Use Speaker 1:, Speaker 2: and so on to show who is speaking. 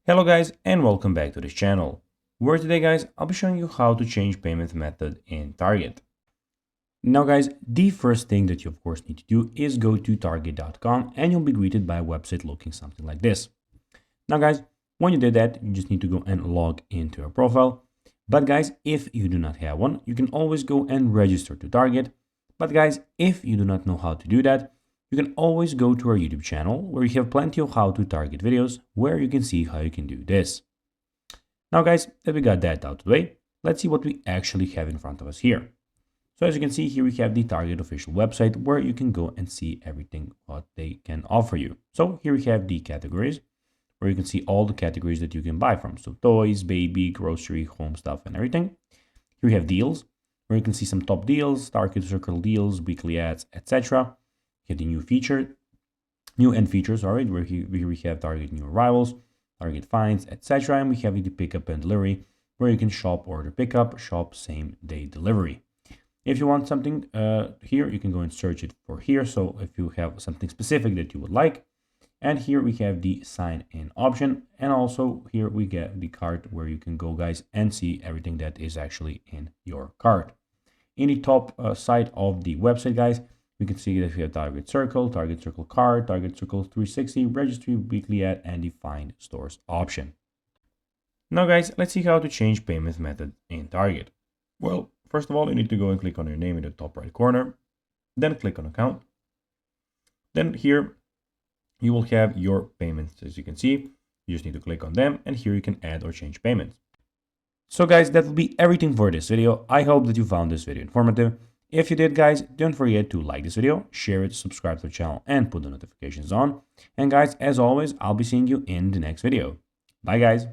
Speaker 1: Hello guys and welcome back to this channel, where today guys I'll be showing you how to change payment method in Target. Now guys, the first thing that you of course need to do is go to target.com and you'll be greeted by a website looking something like this. Now guys, when you did that, you just need to go and log into your profile. But guys, if you do not have one, you can always go and register to Target. But guys, if you do not know how to do that, you can always go to our YouTube channel where you have plenty of how to target videos where you can see how you can do this. Now guys, that we got that out of the way, let's see what we actually have in front of us here. So as you can see here, we have the Target official website where you can go and see everything what they can offer you. So here we have the categories where you can see all the categories that you can buy from. So toys, baby, grocery, home stuff and everything. Here we have deals where you can see some top deals, Target circle deals, weekly ads, etc. Get the new end features, all right, where here we have Target new arrivals, Target finds, etc. And we have the pickup and delivery, where you can shop order pickup, shop same day delivery. If you want something here, you can go and search it for here. So if you have something specific that you would like, and here we have the sign in option. And also here we get the cart where you can go guys and see everything that is actually in your cart. In the top side of the website guys, we can see that we have Target Circle Card, Target Circle 360, Registry, Weekly Ad, and the Find Stores option. Now guys, let's see how to change payment method in Target. Well, first of all, you need to go and click on your name in the top right corner, then click on Account. Then here, you will have your payments. As you can see, you just need to click on them, and here you can add or change payments. So guys, that will be everything for this video. I hope that you found this video informative. If you did guys, don't forget to like this video, share it, subscribe to the channel and put the notifications on. And guys, as always, I'll be seeing you in the next video. Bye guys.